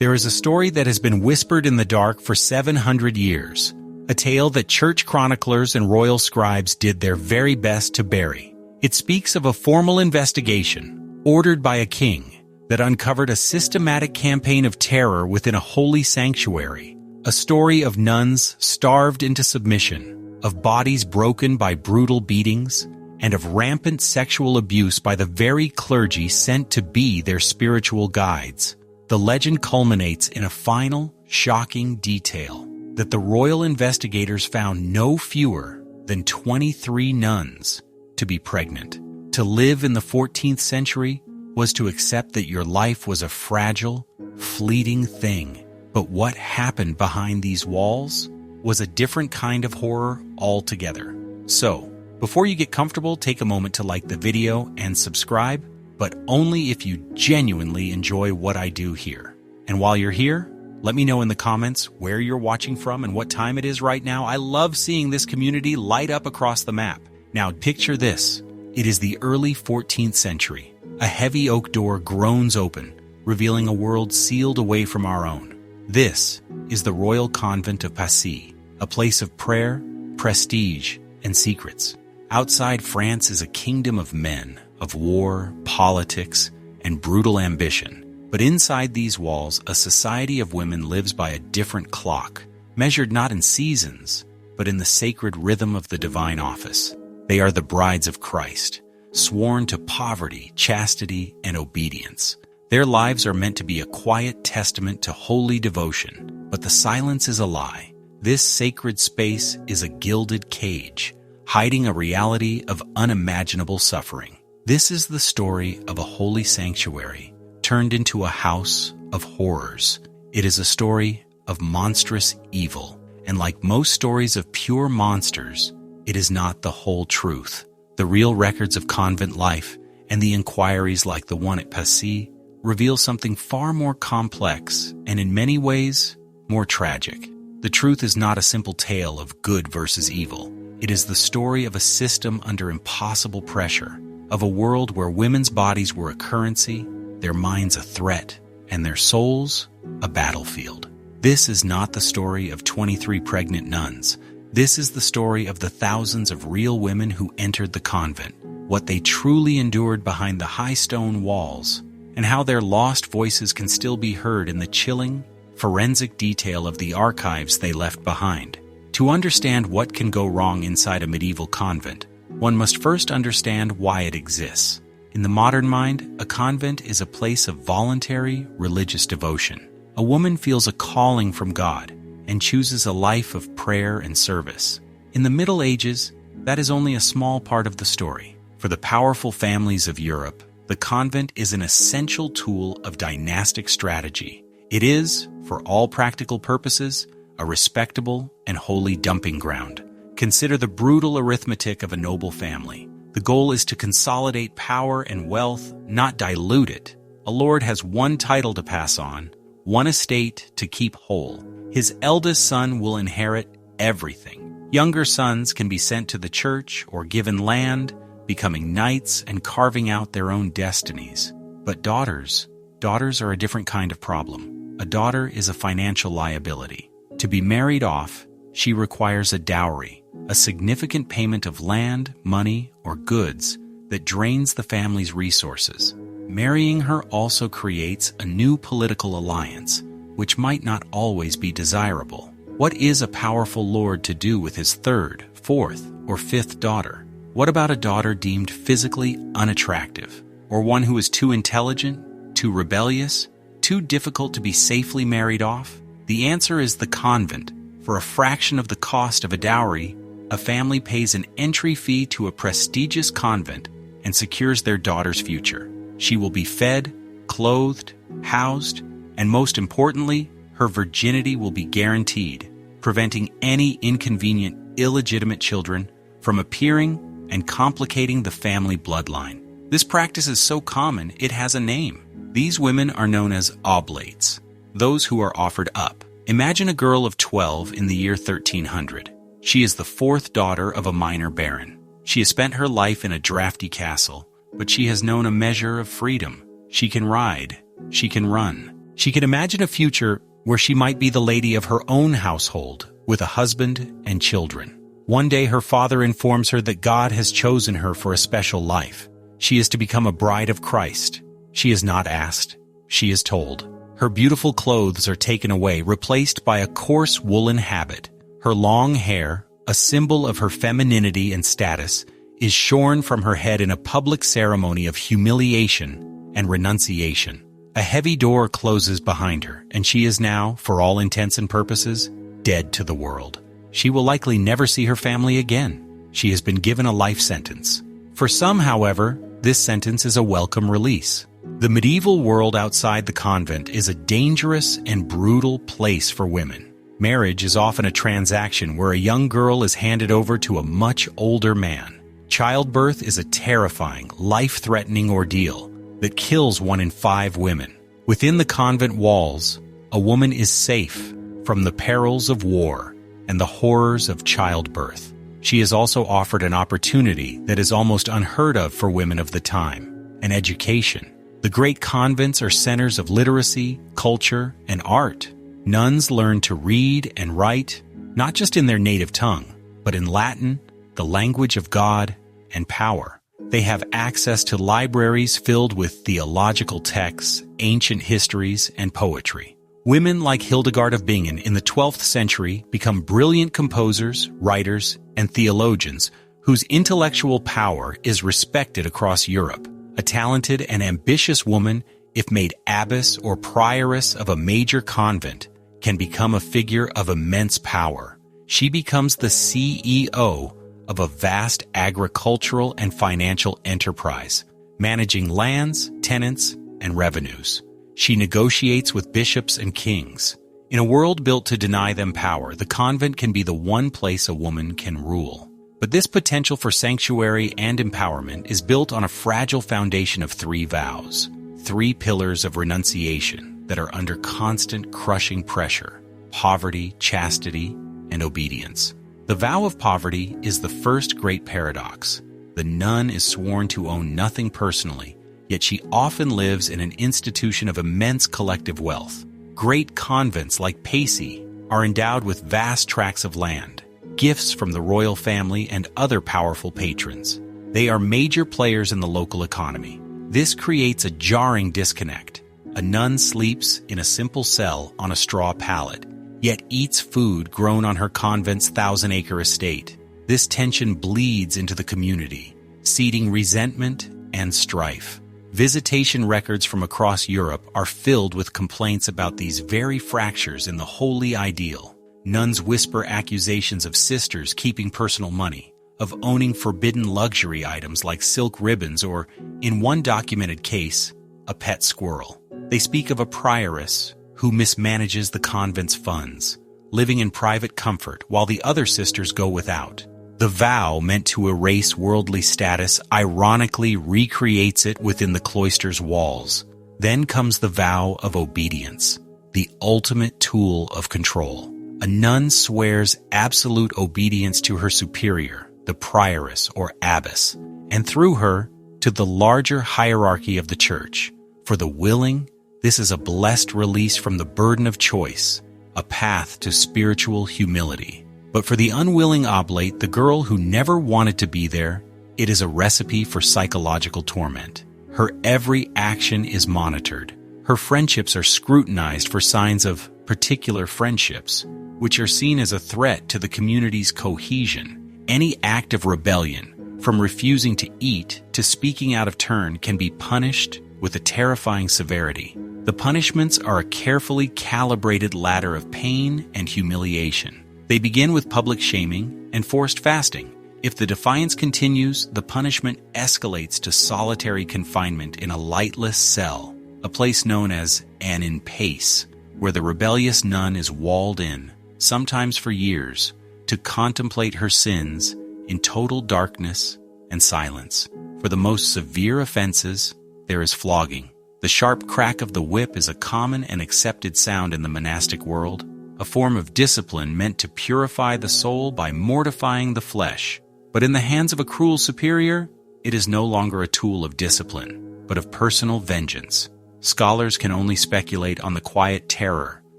There is a story that has been whispered in the dark for 700 years, a tale that church chroniclers and royal scribes did their very best to bury. It speaks of a formal investigation, ordered by a king, that uncovered a systematic campaign of terror within a holy sanctuary, a story of nuns starved into submission, of bodies broken by brutal beatings, and of rampant sexual abuse by the very clergy sent to be their spiritual guides. The legend culminates in a final, shocking detail that the royal investigators found no fewer than 23 nuns to be pregnant. To live in the 14th century was to accept that your life was a fragile, fleeting thing. But what happened behind these walls was a different kind of horror altogether. So, before you get comfortable, take a moment to like the video and subscribe, but only if you genuinely enjoy what I do here. And while you're here, let me know in the comments where you're watching from and what time it is right now. I love seeing this community light up across the map. Now picture this. It is the early 14th century. A heavy oak door groans open, revealing a world sealed away from our own. This is the Royal Convent of Passy, a place of prayer, prestige, and secrets. Outside France is a kingdom of men, of war, politics, and brutal ambition. But inside these walls, a society of women lives by a different clock, measured not in seasons, but in the sacred rhythm of the divine office. They are the brides of Christ, sworn to poverty, chastity, and obedience. Their lives are meant to be a quiet testament to holy devotion, but the silence is a lie. This sacred space is a gilded cage, hiding a reality of unimaginable suffering. This is the story of a holy sanctuary turned into a house of horrors. It is a story of monstrous evil, and like most stories of pure monsters, it is not the whole truth. The real records of convent life and the inquiries like the one at Passy reveal something far more complex and in many ways more tragic. The truth is not a simple tale of good versus evil. It is the story of a system under impossible pressure, of a world where women's bodies were a currency, their minds a threat, and their souls a battlefield. This is not the story of 23 pregnant nuns. This is the story of the thousands of real women who entered the convent, what they truly endured behind the high stone walls, and how their lost voices can still be heard in the chilling, forensic detail of the archives they left behind. To understand what can go wrong inside a medieval convent, one must first understand why it exists. In the modern mind, a convent is a place of voluntary religious devotion. A woman feels a calling from God and chooses a life of prayer and service. In the Middle Ages, that is only a small part of the story. For the powerful families of Europe, the convent is an essential tool of dynastic strategy. It is, for all practical purposes, a respectable and holy dumping ground. Consider the brutal arithmetic of a noble family. The goal is to consolidate power and wealth, not dilute it. A lord has one title to pass on, one estate to keep whole. His eldest son will inherit everything. Younger sons can be sent to the church or given land, becoming knights and carving out their own destinies. But daughters are a different kind of problem. A daughter is a financial liability. To be married off, she requires a dowry, a significant payment of land, money, or goods that drains the family's resources. Marrying her also creates a new political alliance, which might not always be desirable. What is a powerful lord to do with his third, fourth, or fifth daughter? What about a daughter deemed physically unattractive, or one who is too intelligent, too rebellious, too difficult to be safely married off? The answer is the convent. For a fraction of the cost of a dowry, a family pays an entry fee to a prestigious convent and secures their daughter's future. She will be fed, clothed, housed, and most importantly, her virginity will be guaranteed, preventing any inconvenient, illegitimate children from appearing and complicating the family bloodline. This practice is so common, it has a name. These women are known as oblates, those who are offered up. Imagine a girl of 12 in the year 1300. She is the fourth daughter of a minor baron. She has spent her life in a drafty castle, but she has known a measure of freedom. She can ride, she can run, She can imagine a future where she might be the lady of her own household with a husband and children. One day her father informs her that God has chosen her for a special life. She is to become a bride of Christ. She is not asked. She is told. Her beautiful clothes are taken away, replaced by a coarse woolen habit. Her long hair, a symbol of her femininity and status, is shorn from her head in a public ceremony of humiliation and renunciation. A heavy door closes behind her, and she is now, for all intents and purposes, dead to the world. She will likely never see her family again. She has been given a life sentence. For some, however, this sentence is a welcome release. The medieval world outside the convent is a dangerous and brutal place for women. Marriage is often a transaction where a young girl is handed over to a much older man. Childbirth is a terrifying, life-threatening ordeal that kills 1 in 5 women. Within the convent walls, a woman is safe from the perils of war and the horrors of childbirth. She is also offered an opportunity that is almost unheard of for women of the time: an education. The great convents are centers of literacy, culture, and art. Nuns learn to read and write, not just in their native tongue, but in Latin, the language of God and power. They have access to libraries filled with theological texts, ancient histories, and poetry. Women like Hildegard of Bingen in the 12th century become brilliant composers, writers, and theologians whose intellectual power is respected across Europe. A talented and ambitious woman, if made abbess or prioress of a major convent, can become a figure of immense power. She becomes the CEO of a vast agricultural and financial enterprise, managing lands, tenants, and revenues. She negotiates with bishops and kings. In a world built to deny them power, the convent can be the one place a woman can rule. But this potential for sanctuary and empowerment is built on a fragile foundation of 3 vows, 3 pillars of renunciation that are under constant crushing pressure: poverty, chastity, and obedience. The vow of poverty is the first great paradox. The nun is sworn to own nothing personally, yet she often lives in an institution of immense collective wealth. Great convents like Pacy are endowed with vast tracts of land, gifts from the royal family and other powerful patrons. They are major players in the local economy. This creates a jarring disconnect. A nun sleeps in a simple cell on a straw pallet, yet eats food grown on her convent's 1,000-acre estate. This tension bleeds into the community, seeding resentment and strife. Visitation records from across Europe are filled with complaints about these very fractures in the holy ideal. Nuns whisper accusations of sisters keeping personal money, of owning forbidden luxury items like silk ribbons or, in one documented case, a pet squirrel. They speak of a prioress who mismanages the convent's funds, living in private comfort while the other sisters go without. The vow, meant to erase worldly status, ironically recreates it within the cloister's walls. Then comes the vow of obedience, the ultimate tool of control. A nun swears absolute obedience to her superior, the prioress or abbess, and through her, to the larger hierarchy of the church. For the willing, this is a blessed release from the burden of choice, a path to spiritual humility. But for the unwilling oblate, the girl who never wanted to be there, it is a recipe for psychological torment. Her every action is monitored. Her friendships are scrutinized for signs of particular friendships, which are seen as a threat to the community's cohesion. Any act of rebellion, from refusing to eat to speaking out of turn, can be punished with a terrifying severity. The punishments are a carefully calibrated ladder of pain and humiliation. They begin with public shaming and forced fasting. If the defiance continues, the punishment escalates to solitary confinement in a lightless cell, a place known as an in pace, where the rebellious nun is walled in, sometimes for years, to contemplate her sins in total darkness and silence. For the most severe offenses, there is flogging. The sharp crack of the whip is a common and accepted sound in the monastic world, a form of discipline meant to purify the soul by mortifying the flesh. But in the hands of a cruel superior, it is no longer a tool of discipline, but of personal vengeance. scholars can only speculate on the quiet terror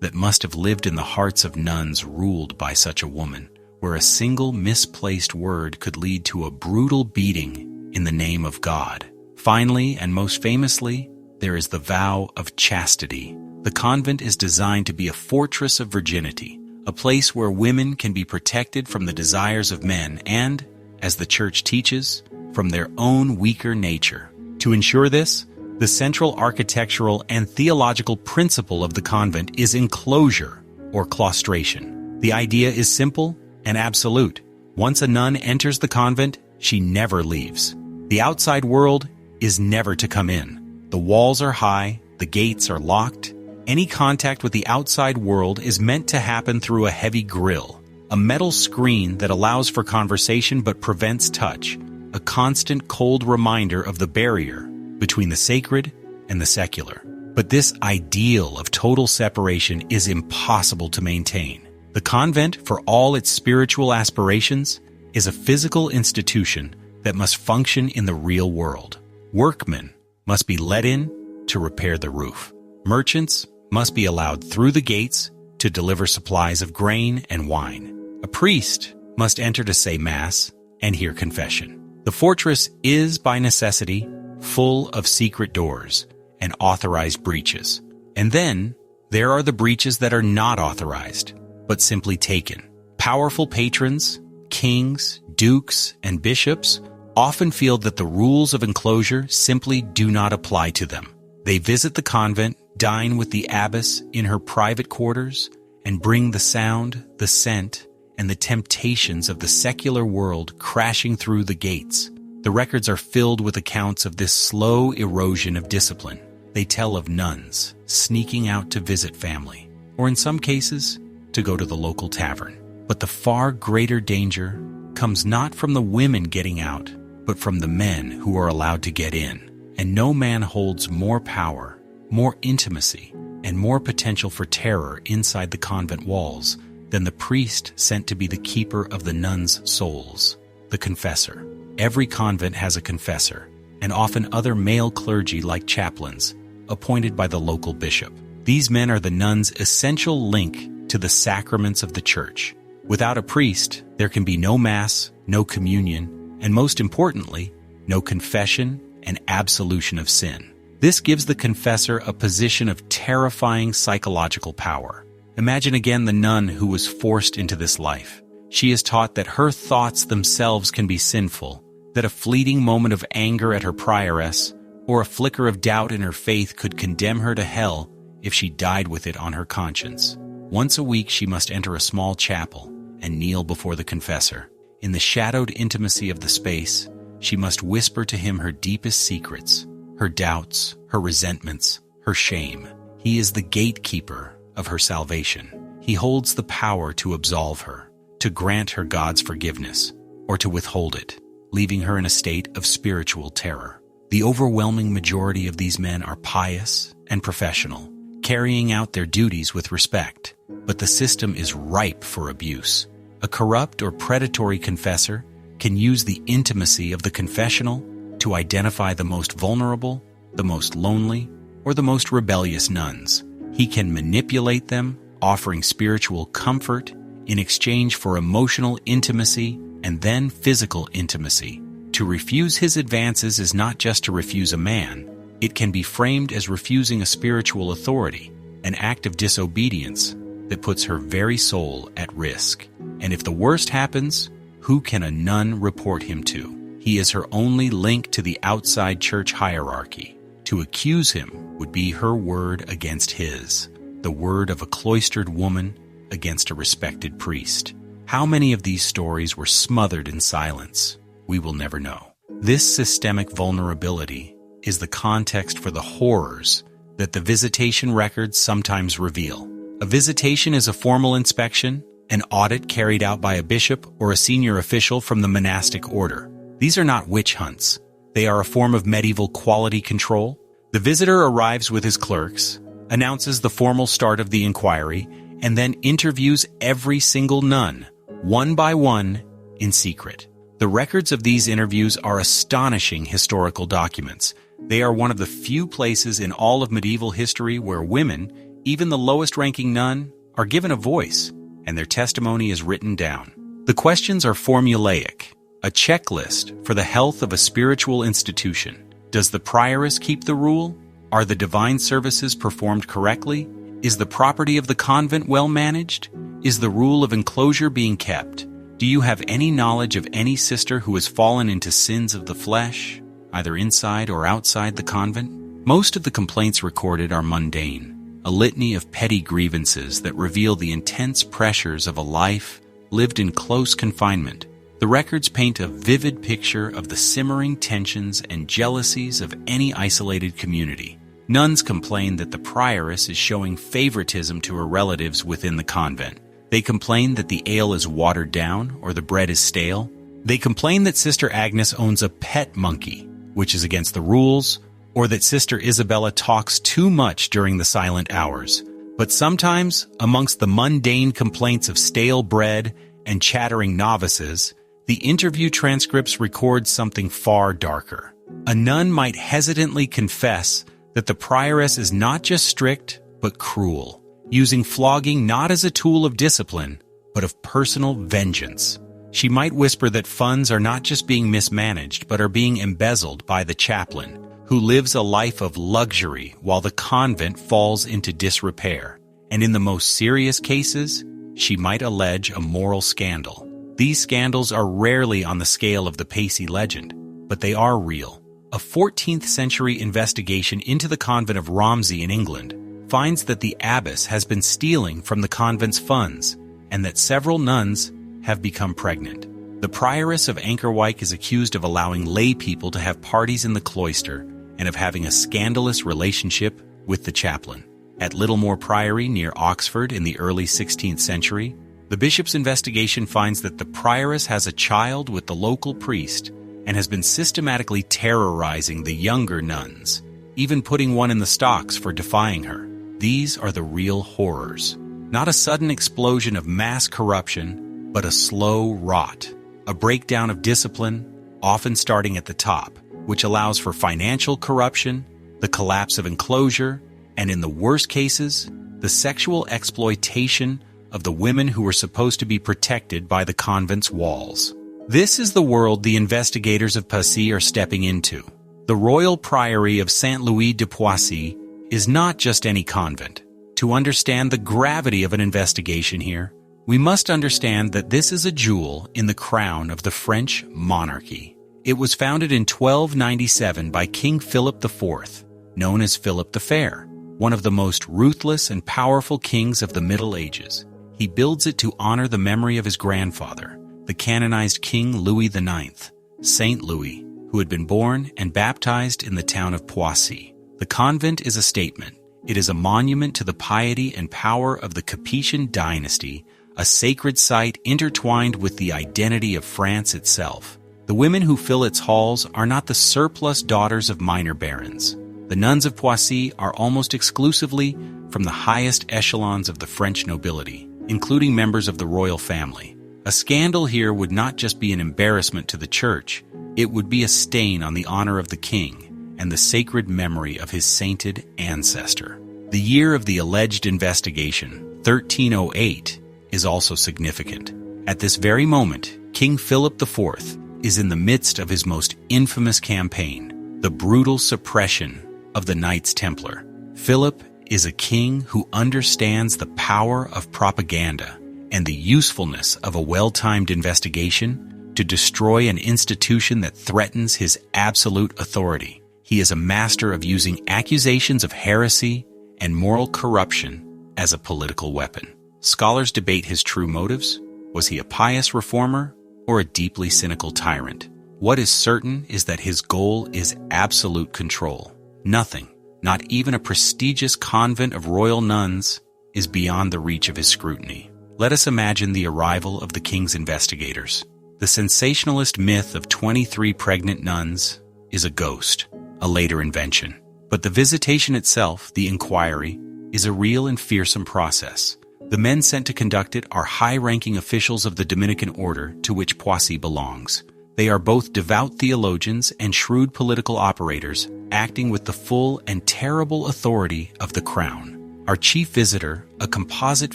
that must have lived in the hearts of nuns ruled by such a woman, where a single misplaced word could lead to a brutal beating in the name of God. Finally, and most famously, there is the vow of chastity. The convent is designed to be a fortress of virginity, a place where women can be protected from the desires of men and, as the Church teaches, from their own weaker nature. To ensure this, the central architectural and theological principle of the convent is enclosure, or claustration. The idea is simple and absolute. Once a nun enters the convent, she never leaves. The outside world is never to come in. The walls are high, the gates are locked. Any contact with the outside world is meant to happen through a heavy grille, a metal screen that allows for conversation but prevents touch, a constant cold reminder of the barrier between the sacred and the secular. But this ideal of total separation is impossible to maintain. The convent, for all its spiritual aspirations, is a physical institution that must function in the real world. Workmen must be let in to repair the roof. Merchants must be allowed through the gates to deliver supplies of grain and wine. A priest must enter to say Mass and hear confession. The fortress is, by necessity, full of secret doors and authorized breaches. And then, there are the breaches that are not authorized, but simply taken. Powerful patrons, kings, dukes, and bishops often feel that the rules of enclosure simply do not apply to them. They visit the convent, dine with the abbess in her private quarters, and bring the sound, the scent, and the temptations of the secular world crashing through the gates. The records are filled with accounts of this slow erosion of discipline. They tell of nuns sneaking out to visit family, or in some cases, to go to the local tavern. But the far greater danger comes not from the women getting out, but from the men who are allowed to get in. And no man holds more power, more intimacy, and more potential for terror inside the convent walls than the priest sent to be the keeper of the nuns' souls, the confessor. Every convent has a confessor, and often other male clergy like chaplains, appointed by the local bishop. These men are the nuns' essential link to the sacraments of the Church. Without a priest, there can be no Mass, no communion, and most importantly, no confession and absolution of sin. This gives the confessor a position of terrifying psychological power. Imagine again the nun who was forced into this life. She is taught that her thoughts themselves can be sinful, that a fleeting moment of anger at her prioress or a flicker of doubt in her faith could condemn her to hell if she died with it on her conscience. Once a week she must enter a small chapel and kneel before the confessor. In the shadowed intimacy of the space, she must whisper to him her deepest secrets, her doubts, her resentments, her shame. He is the gatekeeper of her salvation. He holds the power to absolve her, to grant her God's forgiveness, or to withhold it, leaving her in a state of spiritual terror. The overwhelming majority of these men are pious and professional, carrying out their duties with respect, but the system is ripe for abuse. A corrupt or predatory confessor can use the intimacy of the confessional to identify the most vulnerable, the most lonely, or the most rebellious nuns. He can manipulate them, offering spiritual comfort in exchange for emotional intimacy and then physical intimacy. To refuse his advances is not just to refuse a man. It can be framed as refusing a spiritual authority, an act of disobedience that puts her very soul at risk. And if the worst happens, who can a nun report him to? He is her only link to the outside church hierarchy. To accuse him would be her word against his, the word of a cloistered woman against a respected priest. How many of these stories were smothered in silence? We will never know. This systemic vulnerability is the context for the horrors that the visitation records sometimes reveal. A visitation is a formal inspection, an audit carried out by a bishop or a senior official from the monastic order. These are not witch hunts. They are a form of medieval quality control. The visitor arrives with his clerks, announces the formal start of the inquiry, and then interviews every single nun, one by one, in secret. The records of these interviews are astonishing historical documents, They are one of the few places in all of medieval history where women, even the lowest-ranking nun, are given a voice, and their testimony is written down. The questions are formulaic, a checklist for the health of a spiritual institution. Does the prioress keep the rule? Are the divine services performed correctly? Is the property of the convent well managed? Is the rule of enclosure being kept? Do you have any knowledge of any sister who has fallen into sins of the flesh, either inside or outside the convent? Most of the complaints recorded are mundane, a litany of petty grievances that reveal the intense pressures of a life lived in close confinement. The records paint a vivid picture of the simmering tensions and jealousies of any isolated community. Nuns complain that the prioress is showing favoritism to her relatives within the convent. They complain that the ale is watered down or the bread is stale. They complain that Sister Agnes owns a pet monkey, which is against the rules, or that Sister Isabella talks too much during the silent hours. But sometimes, amongst the mundane complaints of stale bread and chattering novices, the interview transcripts record something far darker. A nun might hesitantly confess that the prioress is not just strict, but cruel, using flogging not as a tool of discipline, but of personal vengeance. She might whisper that funds are not just being mismanaged, but are being embezzled by the chaplain, who lives a life of luxury while the convent falls into disrepair. And in the most serious cases, she might allege a moral scandal. These scandals are rarely on the scale of the Pacey legend, but they are real. A 14th century investigation into the convent of Romsey in England finds that the abbess has been stealing from the convent's funds and that several nuns have become pregnant. The prioress of Ankerwyke is accused of allowing lay people to have parties in the cloister and of having a scandalous relationship with the chaplain. At Littlemore Priory near Oxford in the early 16th century, the bishop's investigation finds that the prioress has a child with the local priest and has been systematically terrorizing the younger nuns, even putting one in the stocks for defying her. These are the real horrors. Not a sudden explosion of mass corruption, but a slow rot, a breakdown of discipline, often starting at the top, which allows for financial corruption, the collapse of enclosure, and in the worst cases, the sexual exploitation of the women who were supposed to be protected by the convent's walls. This is the world the investigators of Passy are stepping into. The Royal Priory of Saint Louis de Poissy is not just any convent. To understand the gravity of an investigation here, we must understand that this is a jewel in the crown of the French monarchy. It was founded in 1297 by King Philip IV, known as Philip the Fair, one of the most ruthless and powerful kings of the Middle Ages. He builds it to honor the memory of his grandfather, the canonized King Louis IX, Saint Louis, who had been born and baptized in the town of Poissy. The convent is a statement. It is a monument to the piety and power of the Capetian dynasty, a sacred site intertwined with the identity of France itself. The women who fill its halls are not the surplus daughters of minor barons. The nuns of Poissy are almost exclusively from the highest echelons of the French nobility, including members of the royal family. A scandal here would not just be an embarrassment to the church, it would be a stain on the honor of the king and the sacred memory of his sainted ancestor. The year of the alleged investigation, 1308, is also significant. At this very moment, King Philip IV is in the midst of his most infamous campaign, the brutal suppression of the Knights Templar. Philip is a king who understands the power of propaganda and the usefulness of a well-timed investigation to destroy an institution that threatens his absolute authority. He is a master of using accusations of heresy and moral corruption as a political weapon. Scholars debate his true motives. Was he a pious reformer or a deeply cynical tyrant? What is certain is that his goal is absolute control. Nothing, not even a prestigious convent of royal nuns, is beyond the reach of his scrutiny. Let us imagine the arrival of the king's investigators. The sensationalist myth of 23 pregnant nuns is a ghost, a later invention. But the visitation itself, the inquiry, is a real and fearsome process. The men sent to conduct it are high-ranking officials of the Dominican order to which Poissy belongs. They are both devout theologians and shrewd political operators, acting with the full and terrible authority of the crown. Our chief visitor, a composite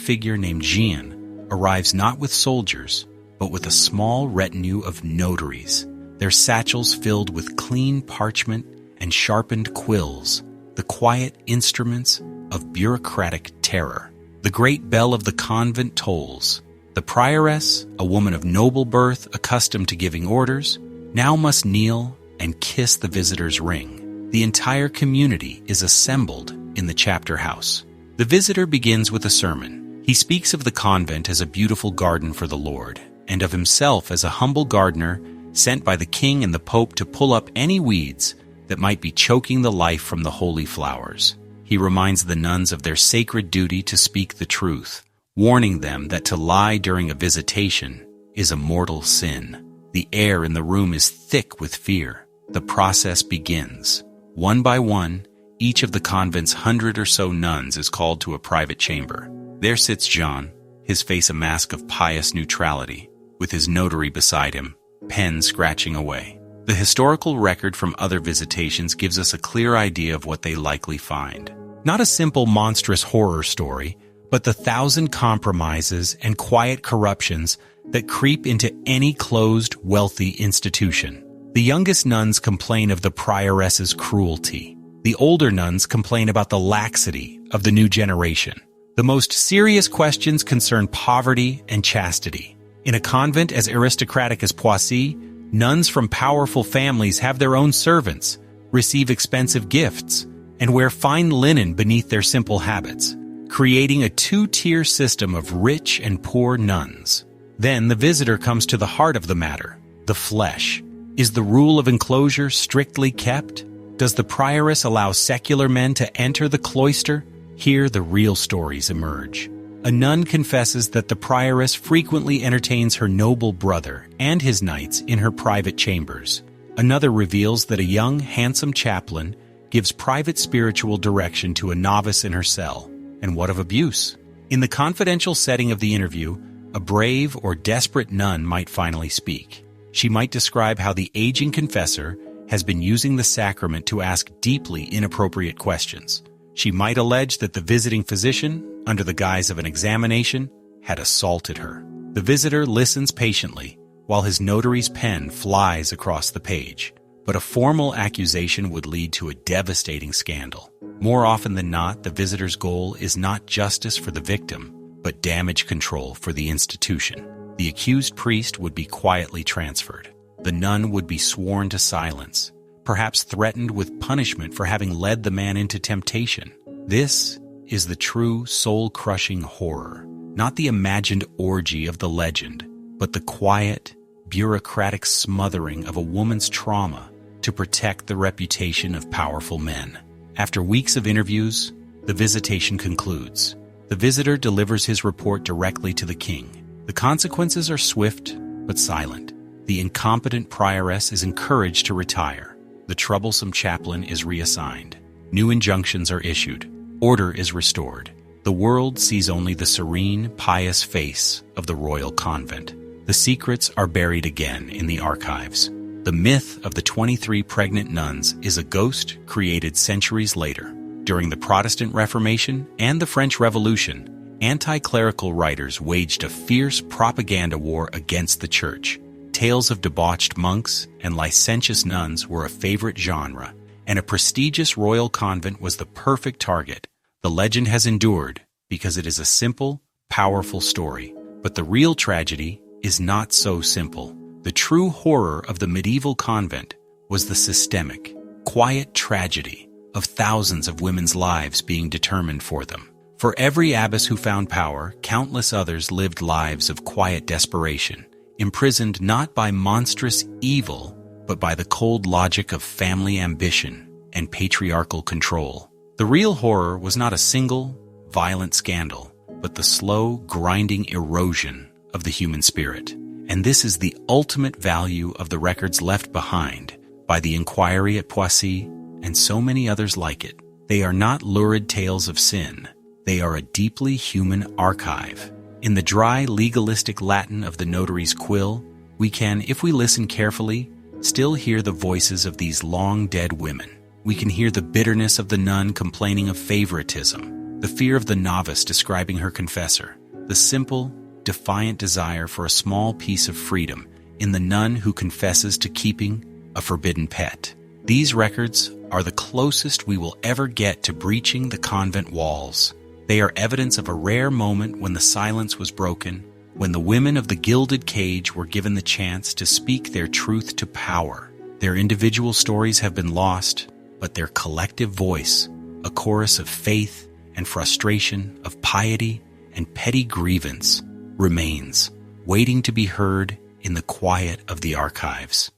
figure named Jean, arrives not with soldiers, but with a small retinue of notaries, their satchels filled with clean parchment and sharpened quills, the quiet instruments of bureaucratic terror. The great bell of the convent tolls. The prioress, a woman of noble birth accustomed to giving orders, now must kneel and kiss the visitor's ring. The entire community is assembled in the chapter house. The visitor begins with a sermon. He speaks of the convent as a beautiful garden for the Lord, and of himself as a humble gardener sent by the king and the pope to pull up any weeds that might be choking the life from the holy flowers. He reminds the nuns of their sacred duty to speak the truth, warning them that to lie during a visitation is a mortal sin. The air in the room is thick with fear. The process begins. One by one, each of the convent's 100 or so nuns is called to a private chamber. There sits Jean, his face a mask of pious neutrality, with his notary beside him, pen scratching away. The historical record from other visitations gives us a clear idea of what they likely find. Not a simple monstrous horror story, but the 1,000 compromises and quiet corruptions that creep into any closed, wealthy institution. The youngest nuns complain of the prioress's cruelty. The older nuns complain about the laxity of the new generation. The most serious questions concern poverty and chastity. In a convent as aristocratic as Poissy, nuns from powerful families have their own servants, receive expensive gifts, and wear fine linen beneath their simple habits, creating a two-tier system of rich and poor nuns. Then the visitor comes to the heart of the matter, the flesh. Is the rule of enclosure strictly kept? Does the prioress allow secular men to enter the cloister? Here the real stories emerge. A nun confesses that the prioress frequently entertains her noble brother and his knights in her private chambers. Another reveals that a young, handsome chaplain gives private spiritual direction to a novice in her cell. And what of abuse? In the confidential setting of the interview, a brave or desperate nun might finally speak. She might describe how the aging confessor has been using the sacrament to ask deeply inappropriate questions. She might allege that the visiting physician, under the guise of an examination, had assaulted her. The visitor listens patiently, while his notary's pen flies across the page. But a formal accusation would lead to a devastating scandal. More often than not, the visitor's goal is not justice for the victim, but damage control for the institution. The accused priest would be quietly transferred. The nun would be sworn to silence, perhaps threatened with punishment for having led the man into temptation. This is the true soul-crushing horror, not the imagined orgy of the legend, but the quiet, bureaucratic smothering of a woman's trauma to protect the reputation of powerful men. After weeks of interviews, the visitation concludes. The visitor delivers his report directly to the king. The consequences are swift but silent. The incompetent prioress is encouraged to retire. The troublesome chaplain is reassigned. New injunctions are issued. Order is restored. The world sees only the serene, pious face of the royal convent. The secrets are buried again in the archives. The myth of the 23 pregnant nuns is a ghost created centuries later. During the Protestant Reformation and the French Revolution, anti-clerical writers waged a fierce propaganda war against the church. Tales of debauched monks and licentious nuns were a favorite genre, and a prestigious royal convent was the perfect target. The legend has endured because it is a simple, powerful story. But the real tragedy is not so simple. The true horror of the medieval convent was the systemic, quiet tragedy of thousands of women's lives being determined for them. For every abbess who found power, countless others lived lives of quiet desperation, imprisoned not by monstrous evil, but by the cold logic of family ambition and patriarchal control. The real horror was not a single, violent scandal, but the slow, grinding erosion of the human spirit. And this is the ultimate value of the records left behind by the inquiry at Poissy and so many others like it. They are not lurid tales of sin. They are a deeply human archive. In the dry, legalistic Latin of the notary's quill, we can, if we listen carefully, still hear the voices of these long-dead women. We can hear the bitterness of the nun complaining of favoritism, the fear of the novice describing her confessor, the simple, defiant desire for a small piece of freedom in the nun who confesses to keeping a forbidden pet. These records are the closest we will ever get to breaching the convent walls. They are evidence of a rare moment when the silence was broken, when the women of the gilded cage were given the chance to speak their truth to power. Their individual stories have been lost, but their collective voice, a chorus of faith and frustration, of piety and petty grievance, remains, waiting to be heard in the quiet of the archives.